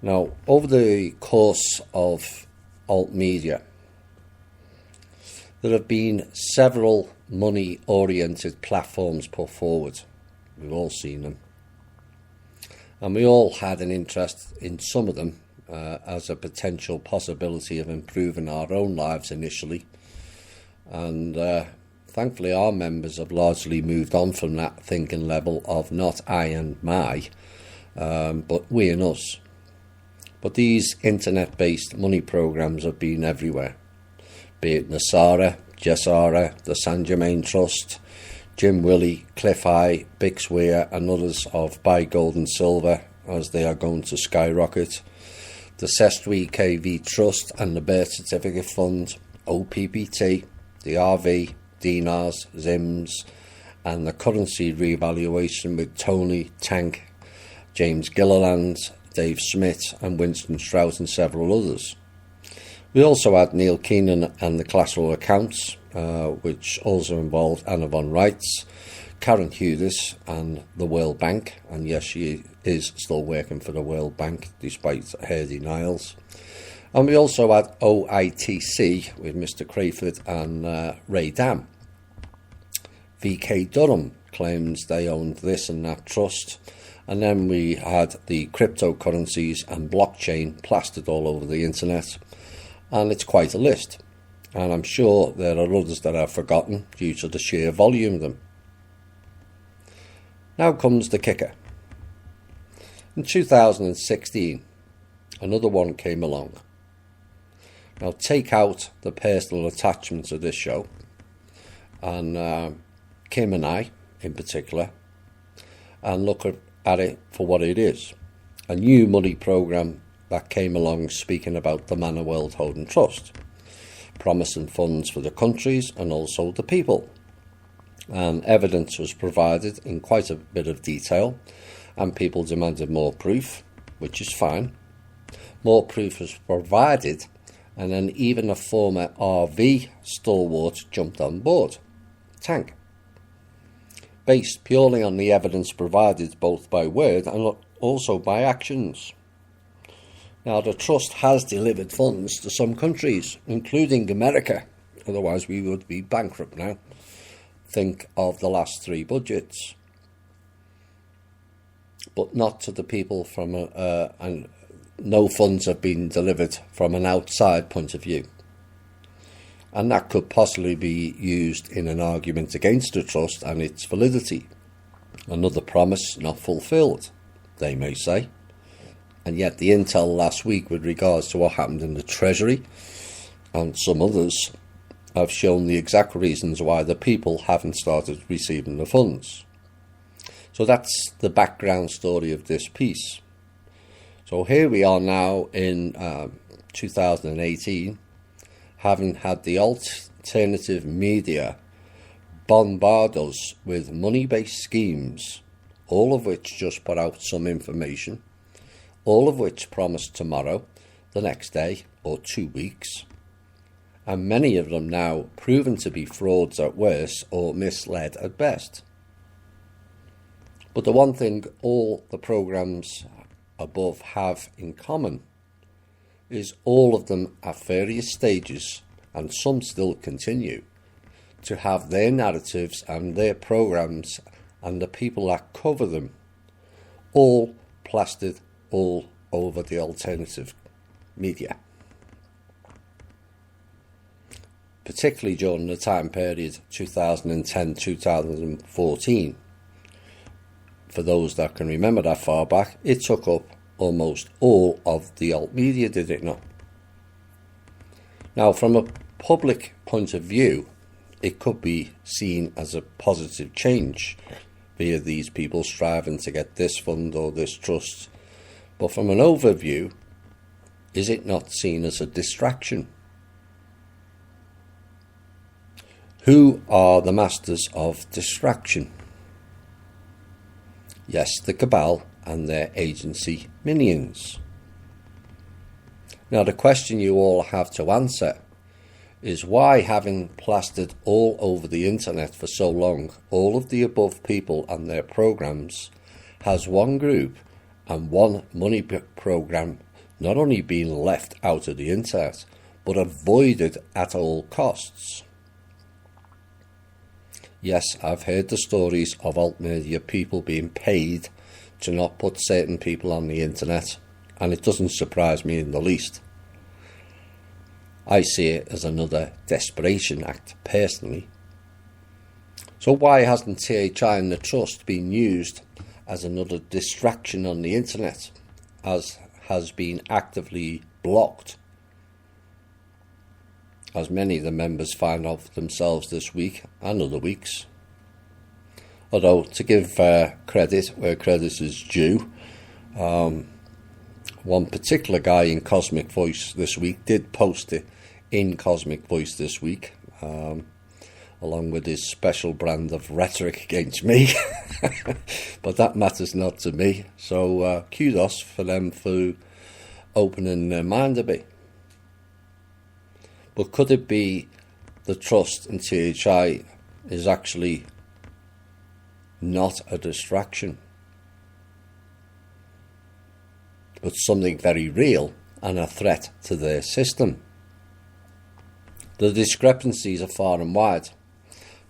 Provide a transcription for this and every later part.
Now, over the course of alt media, there have been several money-oriented platforms put forward. We've all seen them. And we all had an interest in some of them as a potential possibility of improving our own lives initially. And thankfully our members have largely moved on from that thinking level of not I and my, but we and us. But these internet-based money programs have been everywhere, be it NESARA, GESARA, the San Germain Trust, Jim Willie, Cliff High, Bixweir and others of Buy Gold and Silver as they are going to skyrocket, the Sestwi KV Trust and the Birth Certificate Fund, OPPT, the RV, DINARS, ZIMS and the currency revaluation with Tony, Tank, James Gilliland, Dave Smith and Winston Strout and several others. We also had Neil Keenan and the Classroom Accounts, which also involved Anna von Reitz, Karen Hudis and the World Bank, and yes, she is still working for the World Bank despite her denials. And we also had OITC with Mr Crayford and Ray Dam. VK Durham claims they owned this and that trust. And then we had the cryptocurrencies and blockchain plastered all over the internet. And it's quite a list. And I'm sure there are others that I've forgotten due to the sheer volume of them. Now comes the kicker. In 2016, another one came along. Now take out the personal attachments of this show, and Kim and I in particular, and look at it for what it is. A new money programme that came along speaking about the Manor World Holding Trust, promising funds for the countries and also the people. And evidence was provided in quite a bit of detail, and people demanded more proof, which is fine. More proof was provided, and then even a former RV stalwart jumped on board, Tank, based purely on the evidence provided both by word and also by actions. Now, the Trust has delivered funds to some countries, including America, otherwise we would be bankrupt now. Think of the last 3 budgets. But not to the people from and no funds have been delivered from an outside point of view. And that could possibly be used in an argument against the Trust and its validity. Another promise not fulfilled, they may say. And yet the intel last week with regards to what happened in the Treasury and some others have shown the exact reasons why the people haven't started receiving the funds. So that's the background story of this piece. So here we are now in 2018, having had the alternative media bombard us with money-based schemes, all of which just put out some information, all of which promised tomorrow, the next day, or 2 weeks, and many of them now proven to be frauds at worst or misled at best. But the one thing all the programmes above have in common is all of them at various stages, and some still continue, to have their narratives and their programmes and the people that cover them all plastered all over the alternative media. Particularly during the time period 2010-2014. For those that can remember that far back, it took up almost all of the alt media, did it not? Now, from a public point of view, it could be seen as a positive change via these people striving to get this fund or this trust. But from an overview, is it not seen as a distraction? Who are the masters of distraction? Yes, the cabal and their agency minions. Now, the question you all have to answer is why, having plastered all over the internet for so long all of the above people and their programs, has one group and one money program not only being left out of the internet, but avoided at all costs. Yes, I've heard the stories of alt media people being paid to not put certain people on the internet, and it doesn't surprise me in the least. I see it as another desperation act, personally. So why hasn't THI and the Trust been used as another distraction on the internet, as has been actively blocked, as many of the members find out themselves this week and other weeks? Although, to give credit where credit is due, one particular guy in Cosmic Voice this week did post it in Cosmic Voice this week, along with his special brand of rhetoric against me. But that matters not to me. So kudos for them for opening their mind a bit. But could it be the Trust and THI is actually not a distraction, but something very real and a threat to their system? The discrepancies are far and wide.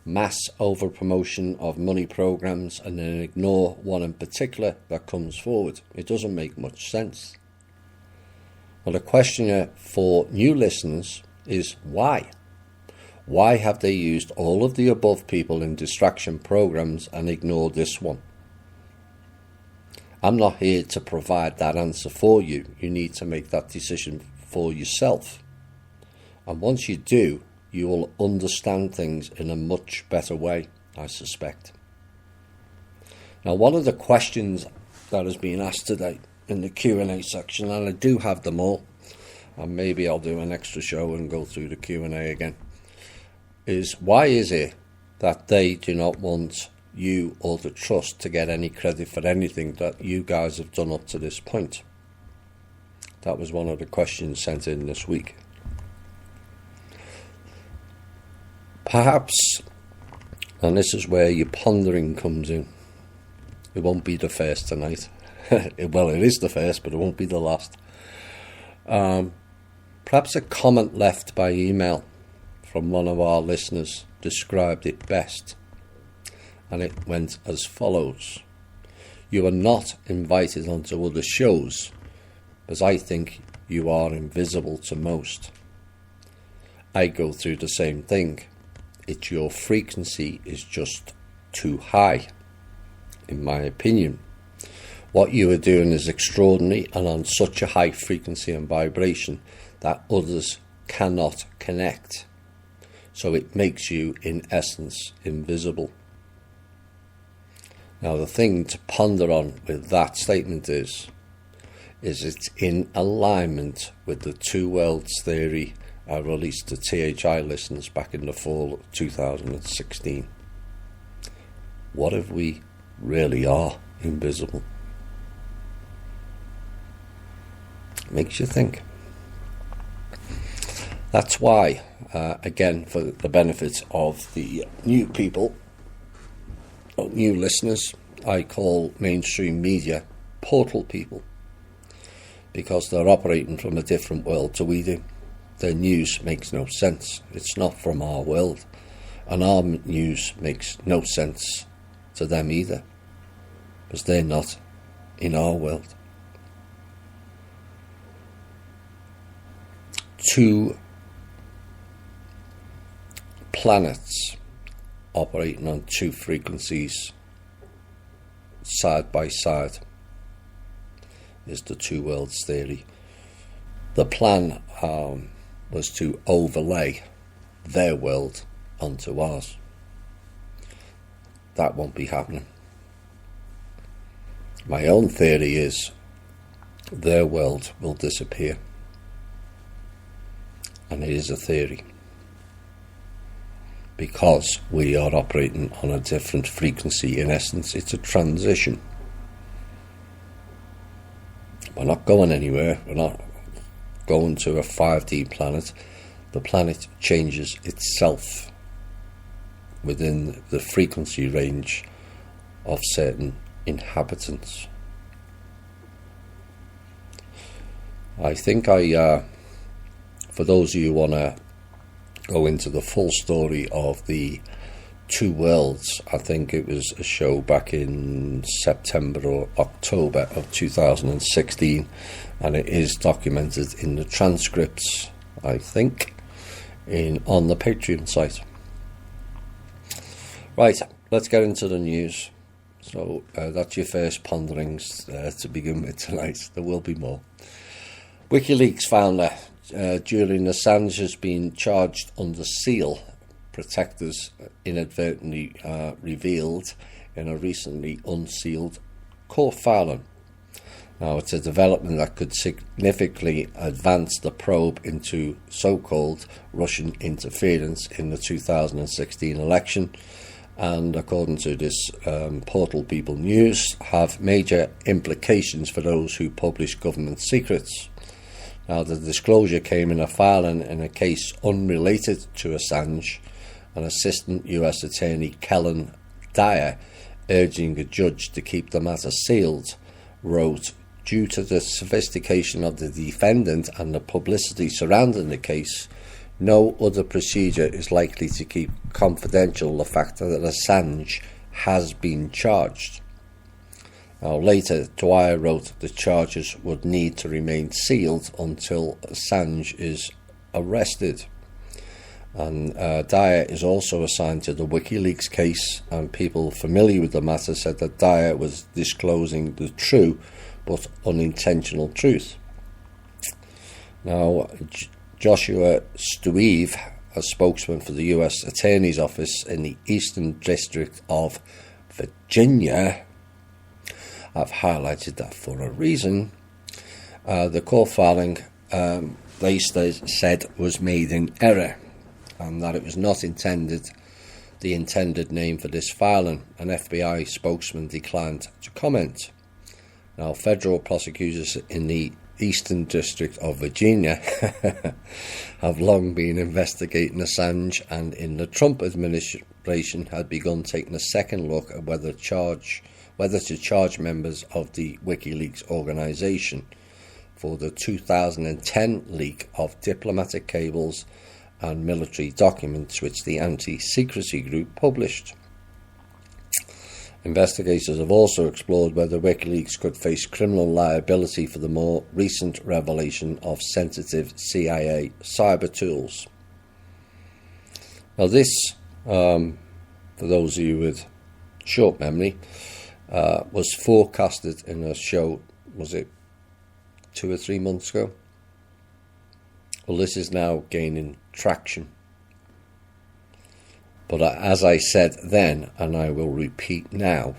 Mass over-promotion of money programs and then ignore one in particular that comes forward. It doesn't make much sense. Well, the question for new listeners is why? Why have they used all of the above people in distraction programs and ignored this one? I'm not here to provide that answer for you. You need to make that decision for yourself. And once you do, you will understand things in a much better way, I suspect. Now, one of the questions that has been asked today in the Q&A section, and I do have them all, and maybe I'll do an extra show and go through the Q&A again, is why is it that they do not want you or the Trust to get any credit for anything that you guys have done up to this point? That was one of the questions sent in this week. Perhaps, and this is where your pondering comes in, it won't be the first tonight. Well, it is the first, but it won't be the last. Perhaps a comment left by email from one of our listeners described it best, and it went as follows: "You are not invited onto other shows, as I think you are invisible to most. I go through the same thing. It's your frequency is just too high, in my opinion. What you are doing is extraordinary and on such a high frequency and vibration that others cannot connect. So it makes you, in essence, invisible." Now, the thing to ponder on with that statement is it's in alignment with the two worlds theory I released to THI listeners back in the fall of 2016. What if we really are invisible? Makes you think. That's why, again, for the benefit of the new people, or new listeners, I call mainstream media portal people, because they're operating from a different world to we do. Their news makes no sense. It's not from our world. And our news makes no sense to them either, because they're not in our world. Two planets operating on two frequencies side by side is the two worlds theory. The plan was to overlay their world onto ours. That won't be happening. My own theory is their world will disappear. And it is a theory, because we are operating on a different frequency. In essence, it's a transition. We're not going anywhere. We're not going to a 5D planet. The planet changes itself within the frequency range of certain inhabitants. I think for those of you who want to go into the full story of the Two Worlds, I think it was a show back in September or October of 2016, and it is documented in the transcripts, I think, on the Patreon site. Right, let's get into the news. So that's your first ponderings to begin with tonight. There will be more. WikiLeaks founder Julian Assange has been charged under seal, protectors inadvertently revealed in a recently unsealed court filing. Now, it's a development that could significantly advance the probe into so-called Russian interference in the 2016 election, and according to this Portal People News, have major implications for those who publish government secrets. Now, the disclosure came in a filing in a case unrelated to Assange, and Assistant US Attorney Kellen Dyer, urging a judge to keep the matter sealed, wrote, "Due to the sophistication of the defendant and the publicity surrounding the case, no other procedure is likely to keep confidential the fact that Assange has been charged." Now, later, Dwyer wrote the charges would need to remain sealed until Assange is arrested. And Dyer is also assigned to the WikiLeaks case, and people familiar with the matter said that Dyer was disclosing the true but unintentional truth. Now, Joshua Stueve, a spokesman for the US Attorney's Office in the Eastern District of Virginia, I've highlighted that for a reason. The court filing, they said, was made in error, and that it was not intended, the intended name for this filing. An FBI spokesman declined to comment. Now, federal prosecutors in the Eastern District of Virginia have long been investigating Assange, and in the Trump administration had begun taking a second look at whether to charge members of the WikiLeaks organization for the 2010 leak of diplomatic cables and military documents which the anti-secrecy group published. Investigators have also explored whether WikiLeaks could face criminal liability for the more recent revelation of sensitive CIA cyber tools. Now, this, for those of you with short memory, was forecasted in a show, was it 2 or 3 months ago? Well, this is now gaining traction. But as I said then, and I will repeat now,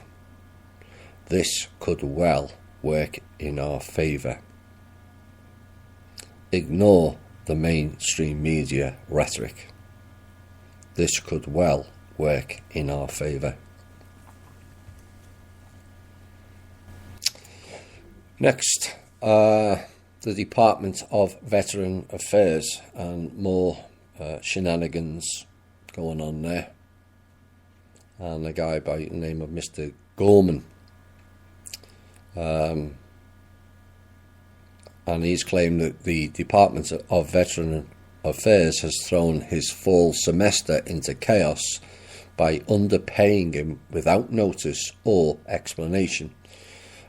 this could well work in our favour. Ignore the mainstream media rhetoric. This could well work in our favour. Next, the Department of Veteran Affairs, and more shenanigans going on there, and a guy by the name of Mr. Gorman, and he's claimed that the Department of Veteran Affairs has thrown his fall semester into chaos by underpaying him without notice or explanation,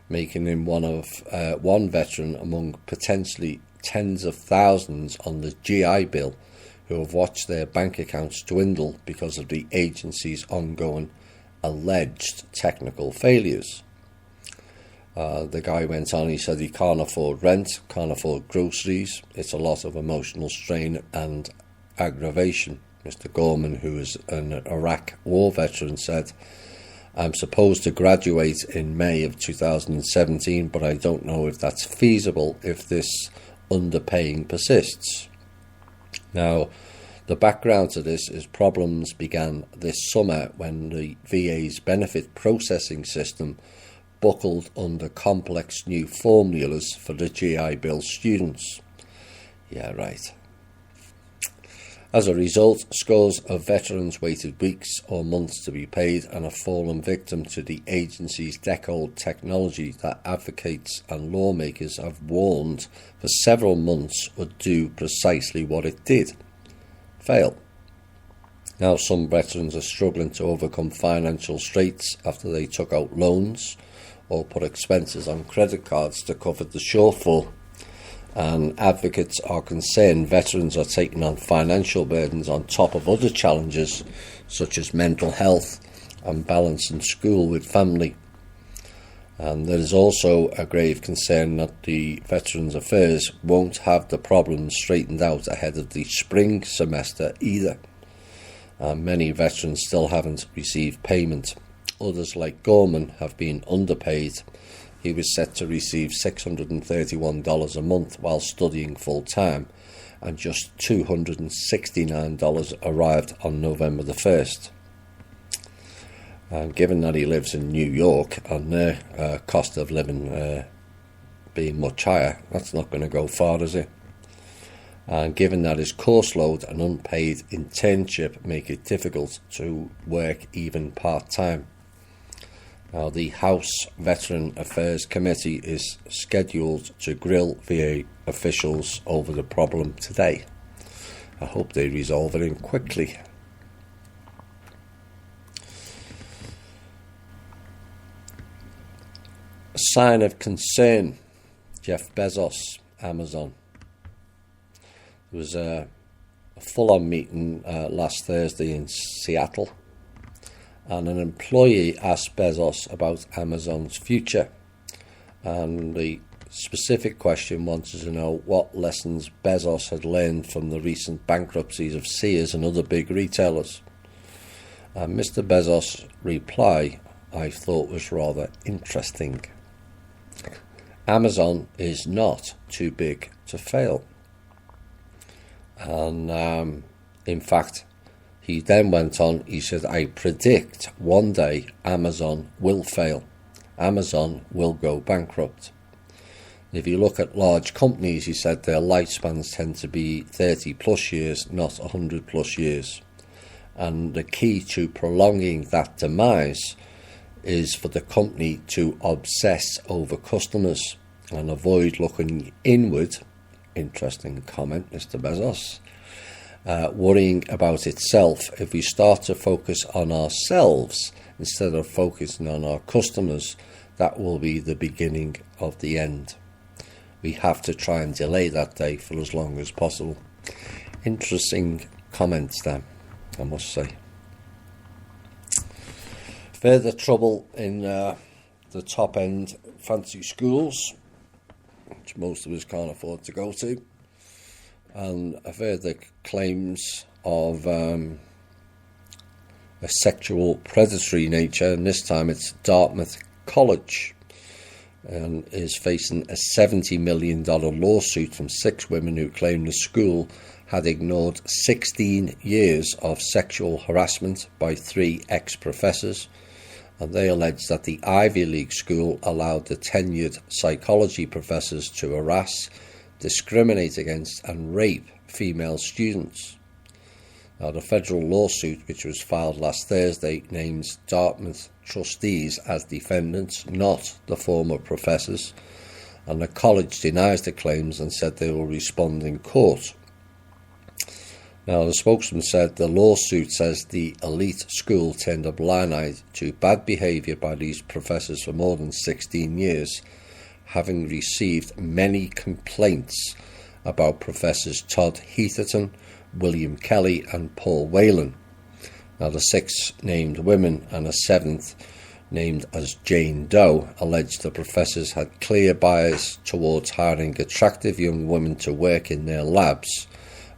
making him one veteran among potentially tens of thousands on the GI Bill who have watched their bank accounts dwindle because of the agency's ongoing alleged technical failures. The guy went on, he said he can't afford rent, can't afford groceries. It's a lot of emotional strain and aggravation. Mr. Gorman, who is an Iraq war veteran, said, "I'm supposed to graduate in May of 2017, but I don't know if that's feasible if this underpaying persists." Now, the background to this is problems began this summer when the VA's benefit processing system buckled under complex new formulas for the GI Bill students. Yeah, right. As a result, scores of veterans waited weeks or months to be paid and have fallen victim to the agency's decade-old technology that advocates and lawmakers have warned for several months would do precisely what it did: fail. Now some veterans are struggling to overcome financial straits after they took out loans or put expenses on credit cards to cover the shortfall. And advocates are concerned veterans are taking on financial burdens on top of other challenges such as mental health and balancing school with family. And there is also a grave concern that the Veterans Affairs won't have the problems straightened out ahead of the spring semester either. And many veterans still haven't received payment. Others, like Gorman, have been underpaid. He was set to receive $631 a month while studying full-time, and just $269 arrived on November the 1st. And given that he lives in New York and their cost of living being much higher, that's not going to go far, is it? And given that his course load and unpaid internship make it difficult to work even part-time. Now, the House Veteran Affairs Committee is scheduled to grill VA officials over the problem today. I hope they resolve it quickly. A sign of concern: Jeff Bezos, Amazon. There was a full-on meeting last Thursday in Seattle, and an employee asked Bezos about Amazon's future, and the specific question wanted to know what lessons Bezos had learned from the recent bankruptcies of Sears and other big retailers. And Mr. Bezos' reply, I thought, was rather interesting. Amazon is not too big to fail. And in fact, he then went on, he said, I predict one day Amazon will fail. Amazon will go bankrupt. If you look at large companies, he said, their lifespans tend to be 30 plus years, not 100 plus years. And the key to prolonging that demise is for the company to obsess over customers and avoid looking inward. Interesting comment, Mr. Bezos. Worrying about itself. If we start to focus on ourselves instead of focusing on our customers, that will be the beginning of the end. We have to try and delay that day for as long as possible. Interesting comments there, I must say. Further trouble in the top end fancy schools, which most of us can't afford to go to. And I've heard the claims of a sexual predatory nature, and this time it's Dartmouth College, and is facing a $70 million lawsuit from 6 women who claim the school had ignored 16 years of sexual harassment by 3 ex-professors, and they allege that the Ivy League school allowed the tenured psychology professors to harass, discriminate against and rape female students. Now, the federal lawsuit, which was filed last Thursday, names Dartmouth trustees as defendants, not the former professors, and the college denies the claims and said they will respond in court. Now, the spokesman said the lawsuit says the elite school turned a blind eye to bad behaviour by these professors for more than 16 years, having received many complaints about Professors Todd Heatherton, William Kelly and Paul Whelan. Now, the 6 named women and a 7th named as Jane Doe alleged the professors had clear bias towards hiring attractive young women to work in their labs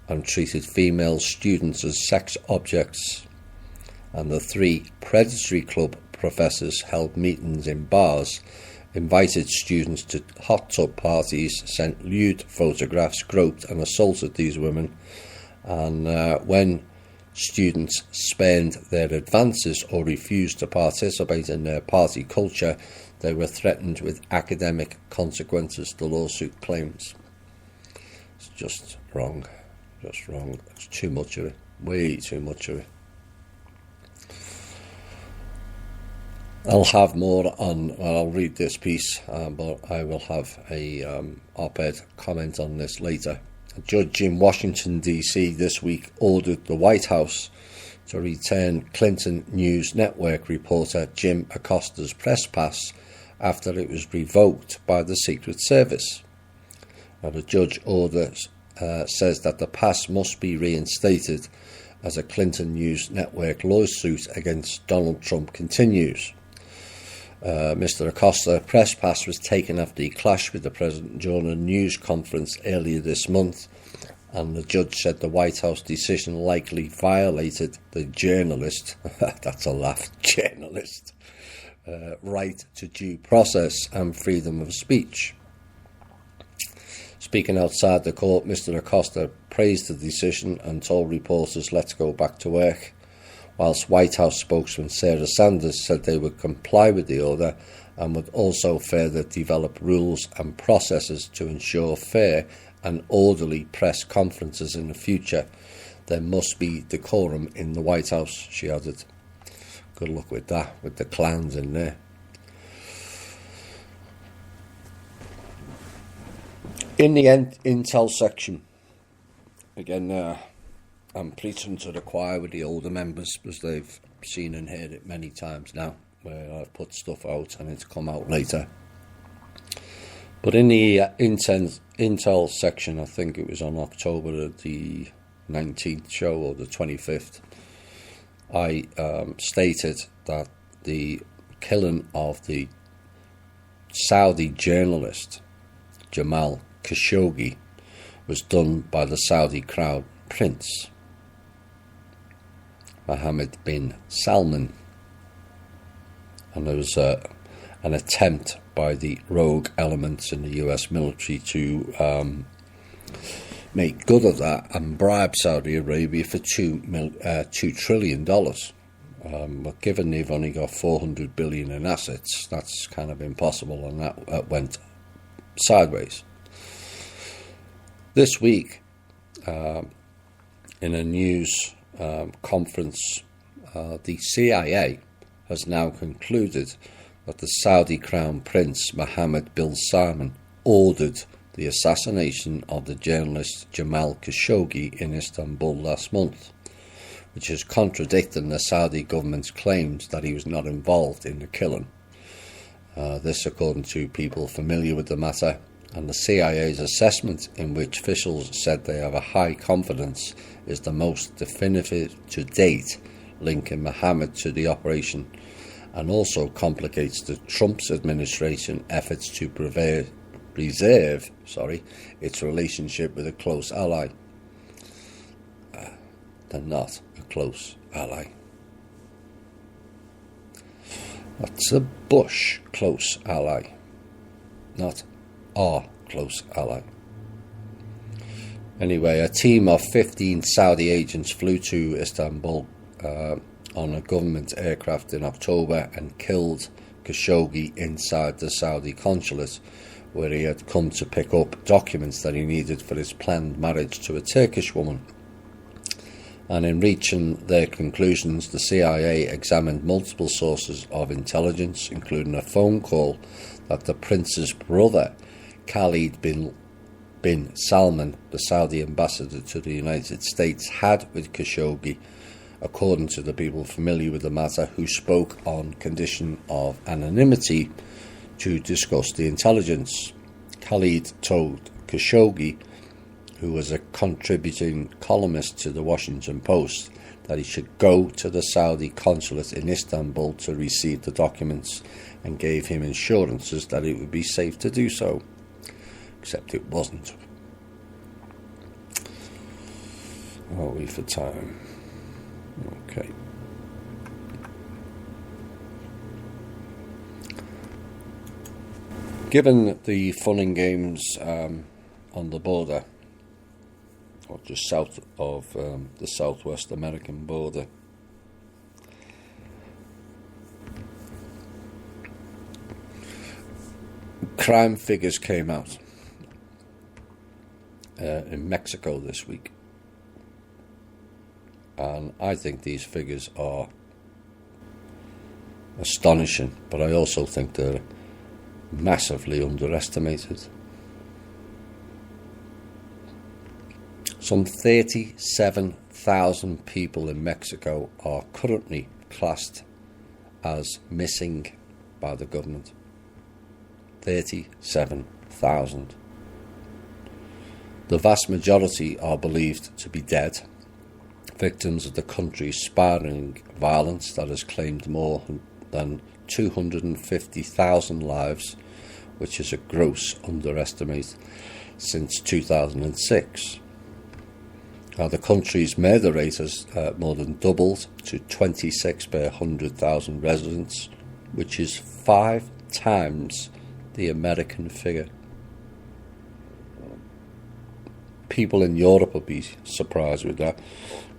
and treated female students as sex objects. And the 3 predatory club professors held meetings in bars, invited students to hot tub parties, sent lewd photographs, groped and assaulted these women, and when students spurned their advances or refused to participate in their party culture, they were threatened with academic consequences, the lawsuit claims. It's just wrong. Just wrong. It's too much of it. Way too much of it. I'll have more on, well, I'll read this piece, but I will have a op-ed comment on this later. A judge in Washington, D.C. this week ordered the White House to return Clinton News Network reporter Jim Acosta's press pass after it was revoked by the Secret Service. Now, the judge order says that the pass must be reinstated as a Clinton News Network lawsuit against Donald Trump continues. Mr. Acosta's press pass was taken after he clashed with the president during a news conference earlier this month, and the judge said the White House decision likely violated the journalist, that's a laugh, journalist, right to due process and freedom of speech. Speaking outside the court, Mr. Acosta praised the decision and told reporters, "Let's go back to work," whilst White House spokesman Sarah Sanders said they would comply with the order and would also further develop rules and processes to ensure fair and orderly press conferences in the future. There must be decorum in the White House, she added. Good luck with that, with the clowns in there. In the Intel section, again, I'm preaching to the choir with the older members because they've seen and heard it many times now, where I've put stuff out and it's come out later. But in the Intel section, I think it was on October the 19th show or the 25th, I stated that the killing of the Saudi journalist Jamal Khashoggi was done by the Saudi crown prince Mohammed bin Salman, and there was an attempt by the rogue elements in the US military to make good of that and bribe Saudi Arabia for $2 trillion. But given they've only got $400 billion in assets, that's kind of impossible, and that went sideways. This week, in a news conference, the CIA has now concluded that the Saudi Crown Prince Mohammed bin Salman ordered the assassination of the journalist Jamal Khashoggi in Istanbul last month, which is contradicting the Saudi government's claims that he was not involved in the killing. This according to people familiar with the matter, and the CIA's assessment, in which officials said they have a high confidence, is the most definitive to date linking Mohammed to the operation, and also complicates the Trump's administration efforts to preserve its relationship with a close ally. They're not a close ally. That's a Bush close ally, not our close ally. Anyway, a team of 15 Saudi agents flew to Istanbul on a government aircraft in October and killed Khashoggi inside the Saudi consulate, where he had come to pick up documents that he needed for his planned marriage to a Turkish woman. And in reaching their conclusions, the CIA examined multiple sources of intelligence, including a phone call that the prince's brother, Khalid bin Salman, the Saudi ambassador to the United States, had with Khashoggi, according to the people familiar with the matter, who spoke on condition of anonymity to discuss the intelligence. Khalid told Khashoggi, who was a contributing columnist to the Washington Post, that he should go to the Saudi consulate in Istanbul to receive the documents, and gave him assurances that it would be safe to do so. Except it wasn't. Are we for time? Okay. Given the fun and games on the border, or just south of the Southwest American border, crime figures came out in Mexico this week. And I think these figures are astonishing, but I also think they're massively underestimated. Some 37,000 people in Mexico are currently classed as missing by the government. 37,000. The vast majority are believed to be dead, victims of the country's spiraling violence that has claimed more than 250,000 lives, which is a gross underestimate, since 2006. Now, the country's murder rate has more than doubled to 26 per 100,000 residents, which is 5 times the American figure. People in Europe will be surprised with that,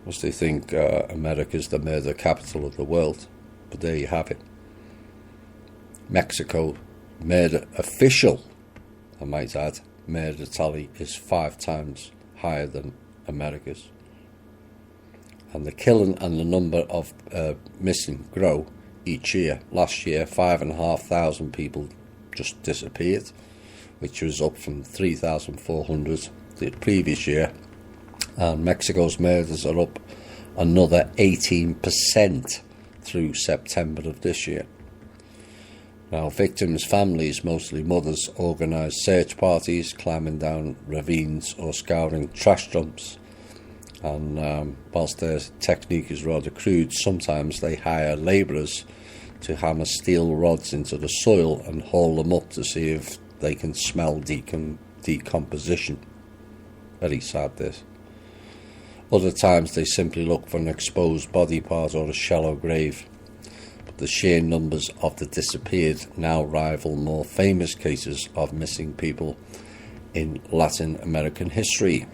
because they think America's the murder capital of the world. But there you have it. Mexico murder official, I might add, murder tally is 5 times higher than America's. And the killing and the number of missing grow each year. Last year, 5,500 people just disappeared, which was up from 3,400 the previous year. And Mexico's murders are up another 18% through September of this year. Now, victims' families, mostly mothers, organise search parties, climbing down ravines or scouring trash dumps. And whilst their technique is rather crude, sometimes they hire labourers to hammer steel rods into the soil and haul them up to see if they can smell decomposition. Very sad, this. Other times they simply look for an exposed body part or a shallow grave. But the sheer numbers of the disappeared now rival more famous cases of missing people in Latin American history.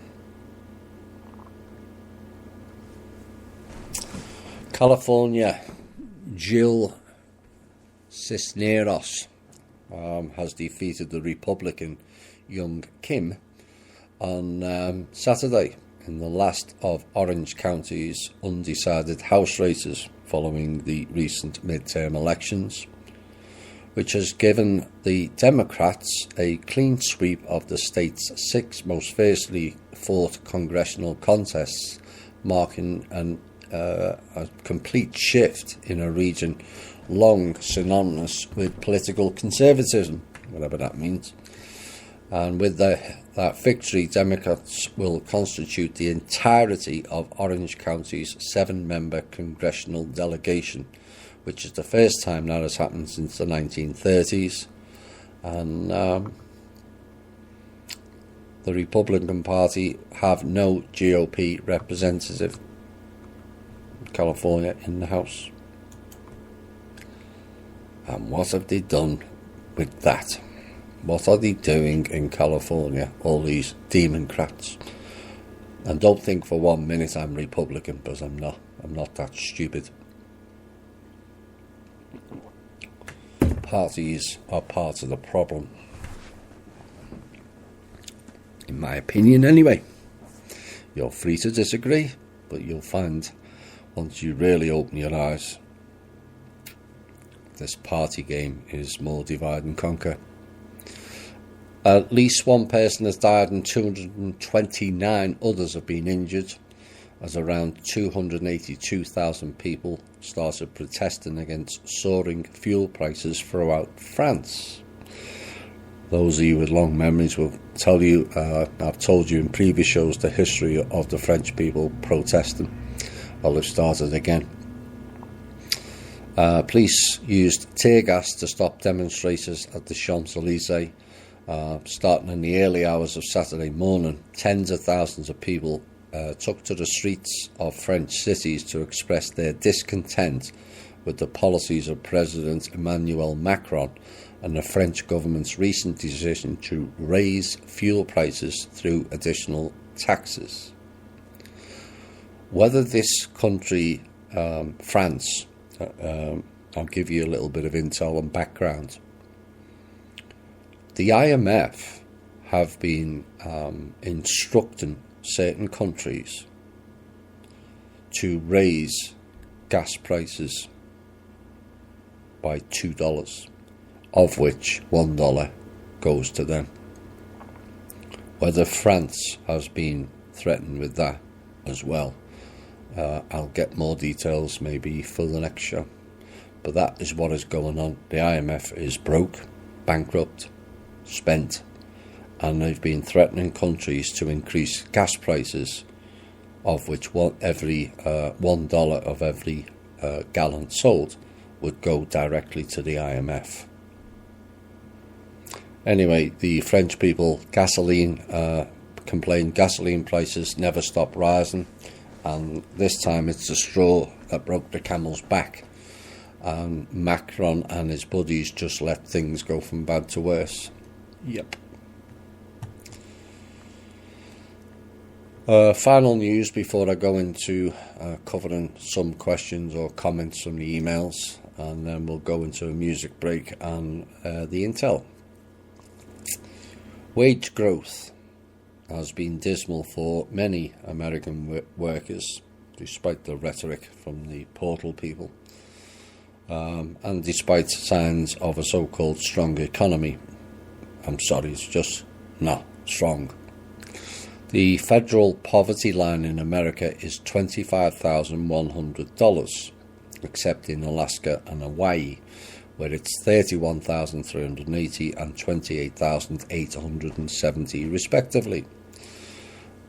California, Jill Cisneros has defeated the Republican Young Kim on Saturday in the last of Orange County's undecided House races following the recent midterm elections, which has given the Democrats a clean sweep of the state's 6 most fiercely fought congressional contests, marking a complete shift in a region long synonymous with political conservatism, whatever that means. And with that victory, Democrats will constitute the entirety of Orange County's 7-member congressional delegation, which is the first time that has happened since the 1930s. And the Republican Party have no GOP representative in California in the House. And what have they done with that? What are they doing in California, all these Democrats? And don't think for 1 minute I'm Republican, because I'm not. I'm not that stupid. Parties are part of the problem, in my opinion anyway. You're free to disagree, but you'll find once you really open your eyes, this party game is more divide and conquer. At least 1 person has died and 229 others have been injured, as around 282,000 people started protesting against soaring fuel prices throughout France. Those of you with long memories will tell you, I've told you in previous shows the history of the French people protesting. Well, they've started again. Police used tear gas to stop demonstrators at the Champs-Élysées. Starting in the early hours of Saturday morning, tens of thousands of people took to the streets of French cities to express their discontent with the policies of President Emmanuel Macron and the French government's recent decision to raise fuel prices through additional taxes. Whether this country, France, I'll give you a little bit of intel and background. The IMF have been instructing certain countries to raise gas prices by $2, of which $1 goes to them. Whether France has been threatened with that as well, I'll get more details maybe for the next show. But that is what is going on. The IMF is broke, bankrupt, spent, and they've been threatening countries to increase gas prices, of which every $1 of every gallon sold would go directly to the IMF. Anyway, the French people, complained gasoline prices never stop rising, and this time it's the straw that broke the camel's back. And Macron and his buddies just let things go from bad to worse. Yep. Final news before I go into covering some questions or comments from the emails, and then we'll go into a music break and the intel. Wage growth has been dismal for many American workers, despite the rhetoric from the portal people. And despite signs of a so-called strong economy. I'm sorry, it's just not strong. The federal poverty line in America is $25,100, except in Alaska and Hawaii, where it's $31,380 and $28,870 respectively.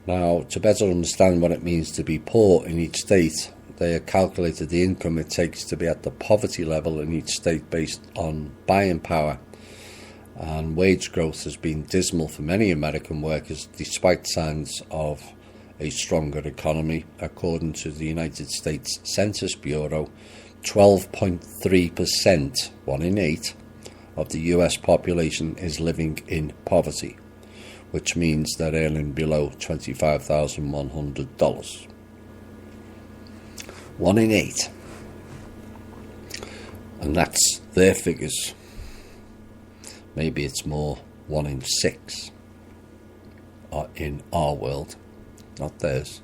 Now, to better understand what it means to be poor in each state, they have calculated the income it takes to be at the poverty level in each state based on buying power. And wage growth has been dismal for many American workers, despite signs of a stronger economy. According to the United States Census Bureau, 12.3%, 1 in 8, of the US population is living in poverty, which means they're earning below $25,100. 1 in 8. And that's their figures. Maybe it's more 1 in 6 in our world, not theirs.